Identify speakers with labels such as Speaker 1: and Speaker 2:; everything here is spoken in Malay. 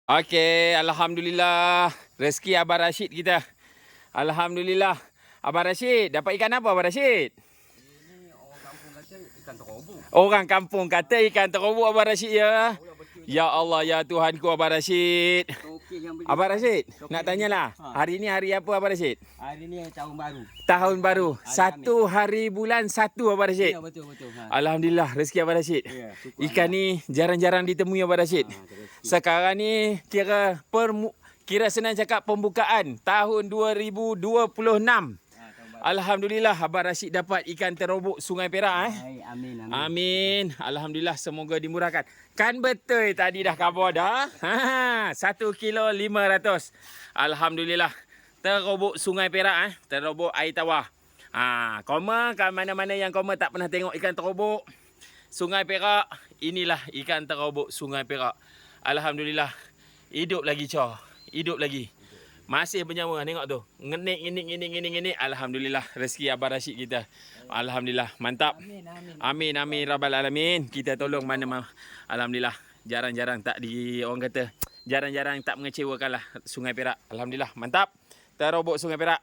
Speaker 1: Okey, alhamdulillah. Rezeki Abang Rashid kita. Alhamdulillah. Abang Rashid, dapat ikan apa Abang Rashid?
Speaker 2: Ini orang kampung kata ikan terobu.
Speaker 1: Orang kampung kata ikan terobok Abang Rashid ya. Ya Allah, ya Tuhanku Abang Rashid.
Speaker 2: Okey yang beli.
Speaker 1: Abang Rashid,
Speaker 2: Okey.
Speaker 1: nak tanyalah. Hari ni hari apa Abang Rashid?
Speaker 2: Hari ni tahun baru.
Speaker 1: Tahun baru.
Speaker 2: Hari
Speaker 1: 1 hari bulan 1 Abang Rashid.
Speaker 2: Ya betul.
Speaker 1: Alhamdulillah, rezeki Abang Rashid.
Speaker 2: Ya, syukur
Speaker 1: Ikan ni jarang-jarang ditemui Abang Rashid. Sekarang ni kira senang cakap pembukaan tahun 2026. Alhamdulillah Abang Rashid dapat ikan terobok Sungai Perak
Speaker 2: Amin.
Speaker 1: Amin. Alhamdulillah, semoga dimurahkan. Kan betul tadi dah khabar dah. 1 kilo 500. Alhamdulillah. Terobok Sungai Perak terobok air tawar. Koma kan mana-mana yang koma tak pernah tengok ikan terobok Sungai Perak, inilah ikan terobok Sungai Perak. Alhamdulillah. Hidup lagi Cor. Hidup lagi. Masih bernyawa, tengok tu. Ngenik. Alhamdulillah, rezeki Abang Rashid kita. Alhamdulillah, mantap. Amin rabbal alamin. Kita tolong mana-mana. Alhamdulillah, jarang-jarang tak orang kata jarang-jarang tak mengecewakanlah Sungai Perak. Alhamdulillah, mantap. Terobok Sungai Perak.